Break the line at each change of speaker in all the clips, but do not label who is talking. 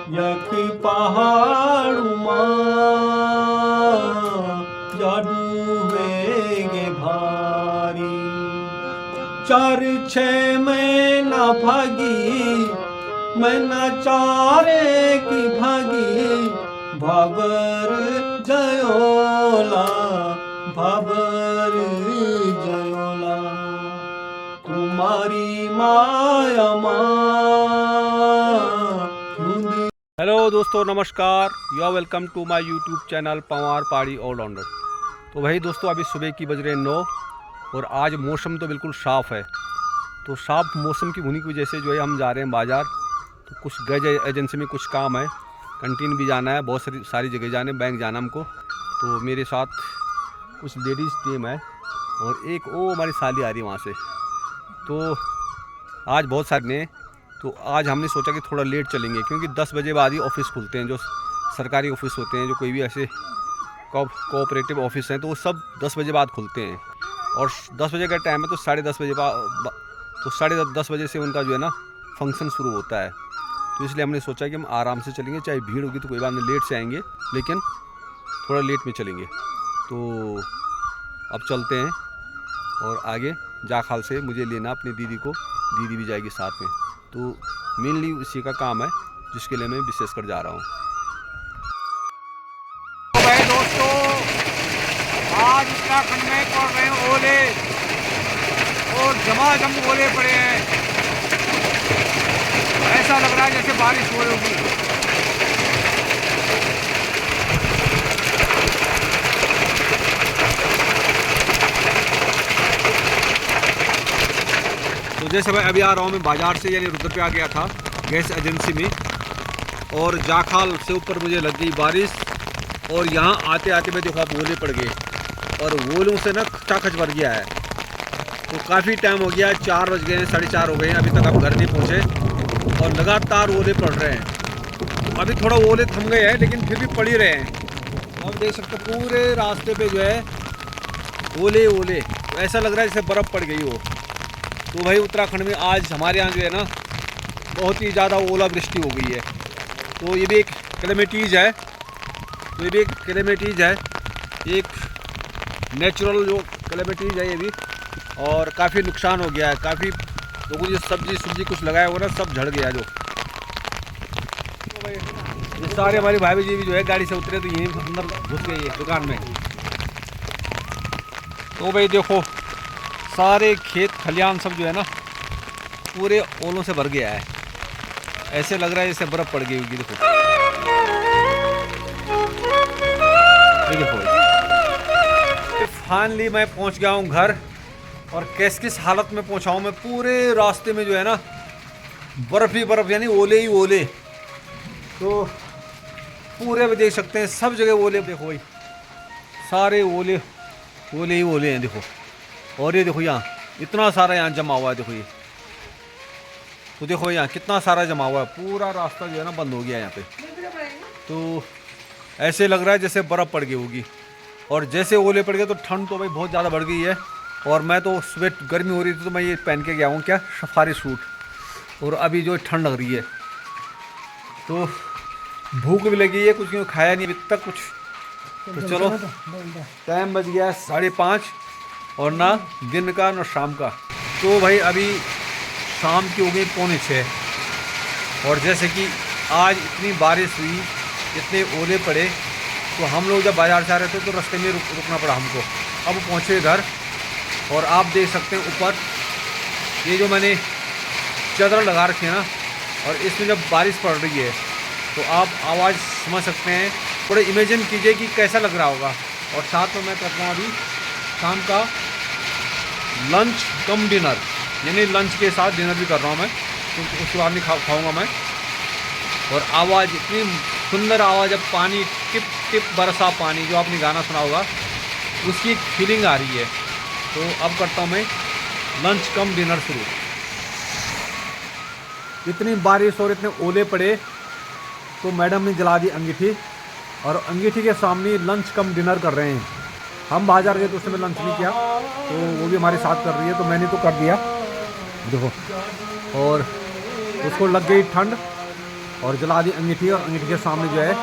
यखी पहाड़ुमा जादू वेगे भारी। 4-6 महीना भागी महीना चारे की भागी भाबर जयोला भाबर जयोला तुम्हारी माया हेलो दोस्तों, नमस्कार। You are welcome to my YouTube channel Pawar Pahadi all rounder. तो भाई दोस्तों, अभी सुबह की बज रहे 9 और आज मौसम तो बिल्कुल साफ़ है। तो साफ मौसम की होने की वजह से जो है हम जा रहे हैं बाज़ार। तो कुछ गज एजेंसी में कुछ काम है, कंटीन भी जाना है, बहुत सारी जगह जाने, बैंक जाना हमको। तो मेरे साथ कुछ लेडीज़ टीम है और एक वो हमारी साली आ रही है वहाँ से। तो आज बहुत सारे ने, तो आज हमने सोचा कि थोड़ा लेट चलेंगे क्योंकि 10 बजे बाद ही ऑफिस खुलते हैं। जो सरकारी ऑफिस होते हैं, जो कोई भी ऐसे कोऑपरेटिव ऑफिस हैं, तो वो सब 10 बजे बाद खुलते हैं। और 10 बजे का टाइम है तो 10:30 बजे तो 10:30 बजे से उनका जो है ना फंक्शन शुरू होता है। तो इसलिए हमने सोचा कि हम आराम से चलेंगे, चाहे भीड़ होगी तो कोई बात नहीं, लेट से आएंगे लेकिन थोड़ा लेट में चलेंगे। तो अब चलते हैं और आगे जाखाल से मुझे लेना अपनी दीदी को, दीदी भी जाएगी साथ में। तो मेनली उसी का काम है जिसके लिए मैं विशेष कर जा रहा हूँ।
तो भाई दोस्तों, आज उत्तराखंड में पड़ रहे हैं ओले और झमाझम ओले पड़े हैं। ऐसा लग रहा है जैसे बारिश हो रही होगी।
तो जैसे भाई अभी आ रहा हूँ मैं बाज़ार से, यानी रुद्रप्रयाग गया था गैस एजेंसी में, और जाखाल से ऊपर मुझे लग गई बारिश। और यहाँ आते आते मैं देखो आप ओले पड़ गए और ओलों से ना खचाखच भर गया है। तो काफ़ी टाइम हो गया, 4 बज गए हैं, 4:30 हो गए हैं, अभी तक आप घर नहीं पहुँचे और लगातार ओले पड़ रहे हैं। अभी थोड़ा ओले थम गए हैं लेकिन फिर भी पड़ ही रहे हैं। आप देख सकते पूरे रास्ते पे जो है ओले ओले, तो ऐसा लग रहा है जैसे बर्फ़ पड़ गई हो। तो भाई उत्तराखंड में आज हमारे यहाँ जो है ना बहुत ही ज़्यादा ओलावृष्टि हो गई है। तो ये भी एक क्लेमेटीज़ है, तो ये भी एक क्लेमेटीज़ है, एक नेचुरल जो क्लेमेटीज़ है ये भी। और काफ़ी नुकसान हो गया है, काफ़ी लोगों ने सब्जी कुछ लगाया हुआ ना सब झड़ गया। जो तो भाई ये सारे हमारे भाई जी भी जो है गाड़ी से उतरे तो यहीं अंदर घुस गए है दुकान में। तो भाई देखो सारे खेत खलियान सब जो है ना पूरे ओलों से भर गया है। ऐसे लग रहा है जैसे बर्फ़ पड़ गई होगी। देखो ये देखो, फाइनली मैं पहुंच गया हूं घर। और किस हालत में पहुंचा हूं मैं, पूरे रास्ते में जो है ना बर्फ़ ही बर्फ़, यानी ओले ही ओले। तो पूरे में देख सकते हैं सब जगह ओले। देखो भाई सारे ओले ओले ही ओले हैं। देखो, और ये देखो यहाँ इतना सारा यहाँ जमा हुआ है। देखो ये, तो देखो यहाँ कितना सारा जमा हुआ है, पूरा रास्ता जो है ना बंद हो गया यहाँ पे। तो ऐसे लग रहा है जैसे बर्फ़ पड़ गई होगी। और जैसे ओले पड़ गए तो ठंड तो भाई बहुत ज़्यादा बढ़ गई है। और मैं तो सुबह गर्मी हो रही थी तो मैं ये पहन के गया हूँ, क्या, सफारी सूट। और अभी जो ठंड लग रही है तो भूख भी लगी है, कुछ क्यों खाया नहीं अभी तक कुछ। तो चलो, टाइम बज गया 5:30 और ना दिन का ना शाम का। तो भाई अभी शाम की हो गई 5:45। और जैसे कि आज इतनी बारिश हुई, इतने ओले पड़े, तो हम लोग जब बाज़ार से आ रहे थे तो रास्ते में रुकना पड़ा हमको। अब पहुँचे घर और आप देख सकते हैं ऊपर ये जो मैंने चादर लगा रखी है ना, और इसमें जब बारिश पड़ रही है तो आप आवाज़ समझ सकते हैं। थोड़ा इमेजिन कीजिए कि कैसा लग रहा होगा। और साथ में मैं करता हूँ अभी शाम का लंच कम डिनर, यानी लंच के साथ डिनर भी कर रहा हूँ मैं, क्योंकि उसके बाद नहीं खाऊँगा मैं। और आवाज़ इतनी सुंदर आवाज़, अब पानी टिप टिप बरसा पानी, जो आपने गाना सुना होगा, उसकी एक फीलिंग आ रही है। तो अब करता हूँ मैं लंच कम डिनर शुरू। इतनी बारिश और इतने ओले पड़े तो मैडम ने जला दी अंगीठी, और अंगीठी के सामने लंच कम डिनर कर रहे हैं। हम बाजार गए तो उस समय लंच नहीं किया, तो वो भी हमारे साथ कर रही है, तो मैंने तो कर दिया देखो। और उसको लग गई ठंड और जला दी अंगीठी, और अंगीठी के सामने जो है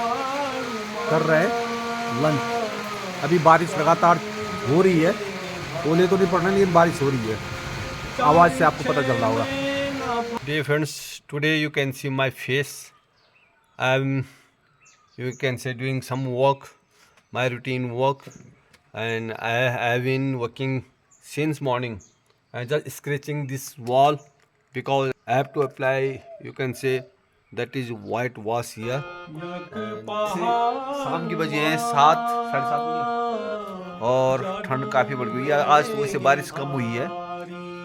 कर रहे हैं लंच। अभी बारिश लगातार हो रही है, ओले तो नहीं पड़ रहे लेकिन बारिश हो रही है, आवाज़ से आपको पता चल रहा होगा। Dear friends, today you can see my face. I'm, you can say, doing some work, my routine work, and I have been working since morning. I'm just scratching this wall because I have to apply, you can say, that is white wash here. And शाम की बजे हैं 7, 7:30 बजे, और ठंड काफ़ी बढ़ गई है। आज थोड़ी सी बारिश कम हुई है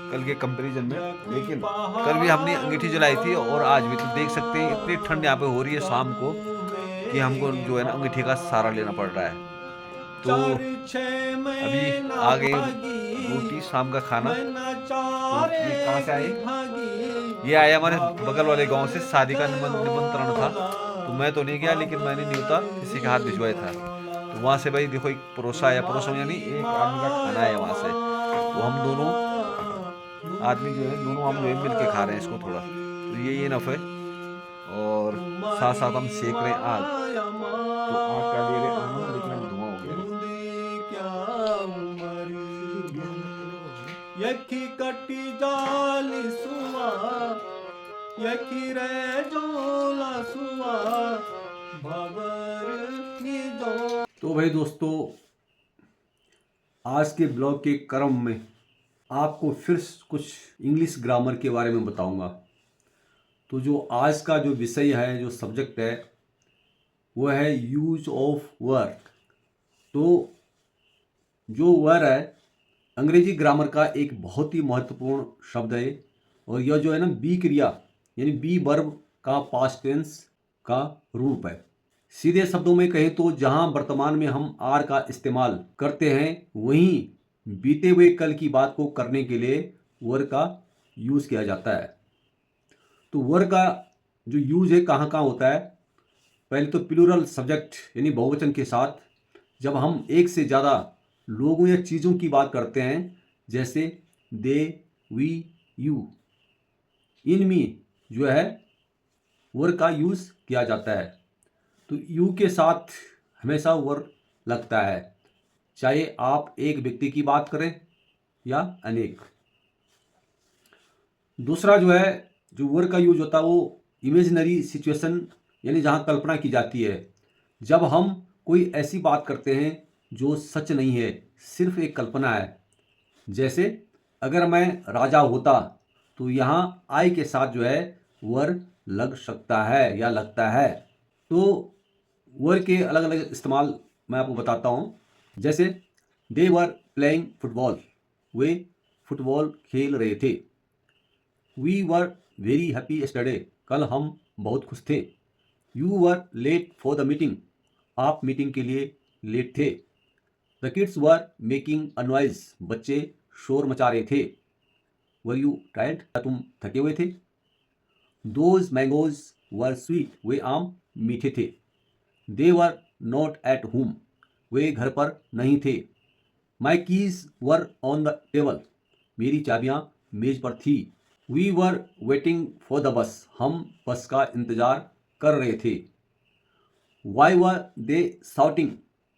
कल के कंपैरिजन में, लेकिन कल भी हमने अंगीठी जलाई थी और आज भी। तो देख सकते हैं इतनी ठंड यहाँ पे हो रही है शाम को कि हमको जो है ना अंगीठी का सहारा लेना पड़ रहा है। तो अभी आ गए रोटी, शाम का खाना। तो ये कहाँ से आए? ये आया हमारे बगल वाले गांव से, शादी का निमंत्रण था। तो मैं तो नहीं गया, लेकिन मैंने न्योता किसी के हाथ भिजवाया था। तो वहाँ से भाई देखो एक परोसा आया, परोसा यानी एक आदमी का खाना आया वहाँ से। तो हम दोनों आदमी जो है, दोनों हम जो है मिल के खा रहे हैं इसको थोड़ा। तो ये इनफ है। और साथ साथ हम सेक रहे हैं आग। तो आग का ले रहे आनंद, लेकिन हम धुआं हो गया।
यखी कटी जाली सुआ, यखी रे जोला सुआ, भवर निजो।
तो भाई दोस्तों, आज के ब्लॉग के क्रम में आपको फिर कुछ इंग्लिश ग्रामर के बारे में बताऊंगा। तो जो आज का जो विषय है, जो सब्जेक्ट है, वो है यूज ऑफ वर। तो जो वर है अंग्रेजी ग्रामर का एक बहुत ही महत्वपूर्ण शब्द है, और यह जो है ना बी क्रिया यानी बी वर्ब का पास्ट टेंस का रूप है। सीधे शब्दों में कहें तो जहां वर्तमान में हम आर का इस्तेमाल करते हैं, वहीं बीते हुए कल की बात को करने के लिए वर का यूज़ किया जाता है। तो वर का जो यूज़ है कहाँ कहाँ होता है? पहले तो प्लूरल सब्जेक्ट यानी बहुवचन के साथ, जब हम एक से ज़्यादा लोगों या चीज़ों की बात करते हैं, जैसे दे, वी, यू, इनमी जो है वर का यूज़ किया जाता है। तो यू के साथ हमेशा वर लगता है, चाहे आप एक व्यक्ति की बात करें या अनेक। दूसरा जो है, जो वर का यूज होता है वो इमेजिनरी सिचुएशन यानी जहाँ कल्पना की जाती है, जब हम कोई ऐसी बात करते हैं जो सच नहीं है, सिर्फ एक कल्पना है। जैसे अगर मैं राजा होता, तो यहाँ आई के साथ जो है वर लग सकता है या लगता है। तो वर के अलग अलग इस्तेमाल मैं आपको बताता हूँ। जैसे दे वर प्लेइंग फुटबॉल, वे फुटबॉल खेल रहे थे। We were very happy yesterday, कल हम बहुत खुश थे। You were late for the meeting, आप मीटिंग के लिए लेट थे। The kids were making a noise, बच्चे शोर मचा रहे थे। वर यू टायर्ड, तुम थके हुए थे। दोज मैंगोज वर स्वीट, वे आम मीठे थे। They were not at home, वे घर पर नहीं थे। My keys were on the table, मेरी चाबियां मेज पर थी। We were waiting for the bus, हम बस का इंतजार कर रहे थे। वाई वर दे शाउटिंग,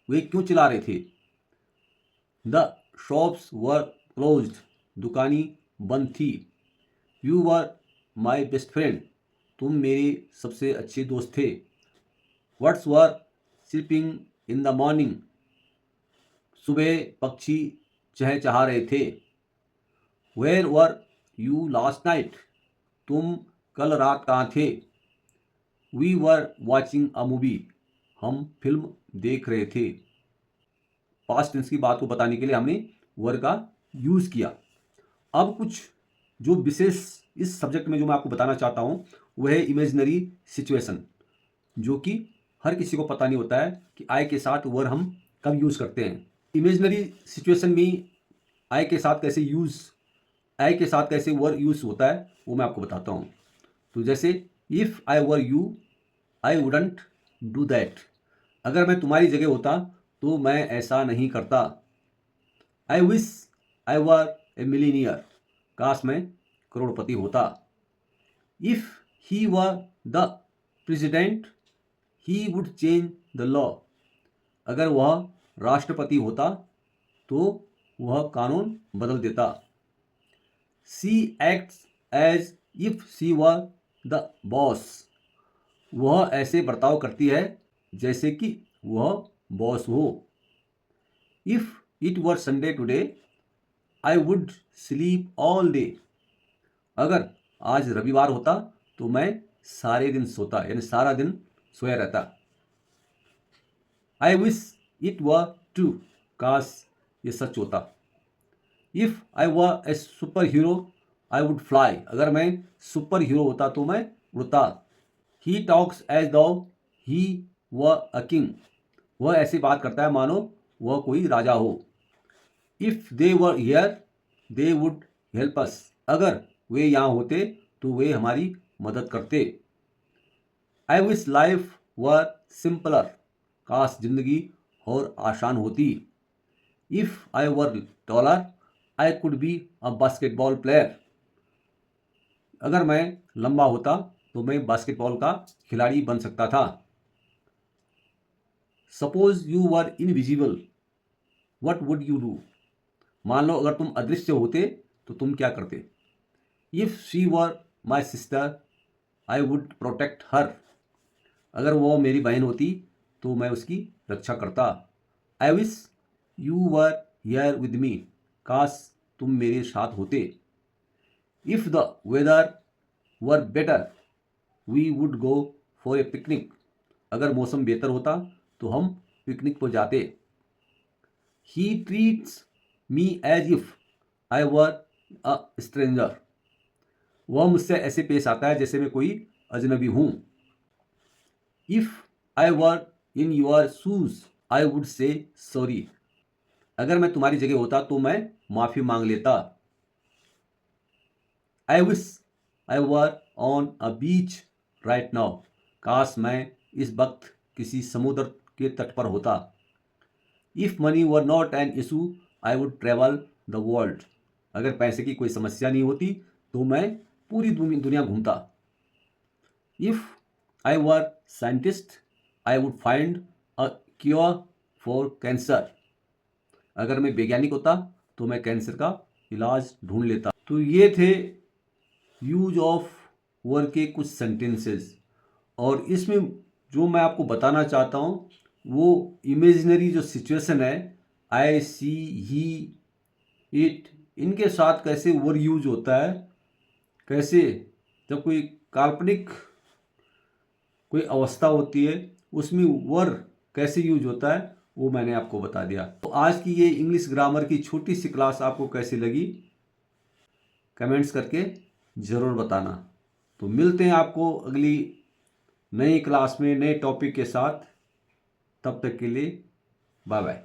वे क्यों चिल्ला रहे थे। द शॉप्स वर क्लोज्ड, दुकानें बंद थी। You were my best friend, तुम मेरे सबसे अच्छे दोस्त थे। Birds were sleeping in the morning, सुबह पक्षी चहचहा रहे थे। Where were you last night, तुम कल रात कहाँ थे। We were watching a movie, हम फिल्म देख रहे थे। पास्ट टेंस की बात को बताने के लिए हमने वर का यूज़ किया। अब कुछ जो विशेष इस सब्जेक्ट में जो मैं आपको बताना चाहता हूँ, वह है इमेजिनरी सिचुएशन, जो कि हर किसी को पता नहीं होता है कि आई के साथ वर हम कब यूज़ करते हैं। इमेजिनरी सिचुएशन में आई के साथ कैसे वर यूज़ होता है, वो मैं आपको बताता हूँ। तो जैसे if I were you I wouldn't do that, अगर मैं तुम्हारी जगह होता तो मैं ऐसा नहीं करता। I wish I were A millionaire, काश मैं करोड़पति होता। If he were the
president, he would change the law. अगर वह राष्ट्रपति होता तो वह कानून बदल देता. She acts as if she were the boss. वह ऐसे बर्ताव करती है जैसे कि वह बॉस हो. If it were Sunday today, I would sleep all day. अगर आज रविवार होता तो मैं सारे दिन सोता, यानी सारा दिन सोया रहता. I wish it were true. काश ये सच होता. If I were a superhero, I would fly. अगर मैं सुपर हीरो होता तो मैं उड़ता. He talks as though he were a king. वह ऐसी बात करता है मानो वह कोई राजा हो. If they were here, they would help us. अगर वे यहाँ होते तो वे हमारी मदद करते. I wish life were simpler. काश जिंदगी और आसान होती. If I were taller, I could be a basketball player. अगर मैं लंबा होता तो मैं बास्केटबॉल का खिलाड़ी बन सकता था. Suppose you were invisible, what would you do? मान लो अगर तुम अदृश्य होते तो तुम क्या करते. If she were my sister, I would protect her. अगर वो मेरी बहन होती तो मैं उसकी रक्षा करता. I wish you were here with me. काश तुम मेरे साथ होते. If the weather were better, we would go for a picnic. अगर मौसम बेहतर होता तो हम पिकनिक पर जाते. He treats me as if I were a stranger. वह मुझसे ऐसे पेश आता है जैसे मैं कोई अजनबी हूँ. If I were in your shoes, I would say sorry. अगर मैं तुम्हारी जगह होता तो मैं माफ़ी मांग लेता. I wish I were on a beach right now. काश मैं इस वक्त किसी समुद्र के तट पर होता. If money were not an issue, I would travel the world. अगर पैसे की कोई समस्या नहीं होती तो मैं पूरी दुनिया घूमता. If I were scientist, I would find a cure for cancer. अगर मैं वैज्ञानिक होता तो मैं कैंसर का इलाज ढूंढ लेता. तो ये थे यूज ऑफ वर के कुछ सेंटेंसेस. और इसमें जो मैं आपको बताना चाहता हूँ वो इमेजिनरी जो सिचुएशन है, आई, सी, ही, इट, इनके साथ कैसे वर यूज होता है. कैसे जब कोई काल्पनिक कोई अवस्था होती है उसमें वर कैसे यूज होता है वो मैंने आपको बता दिया. तो आज की ये इंग्लिश ग्रामर की छोटी सी क्लास आपको कैसी लगी कमेंट्स करके ज़रूर बताना. तो मिलते हैं आपको अगली नई क्लास में नए टॉपिक के साथ. तब तक के लिए बाय बाय.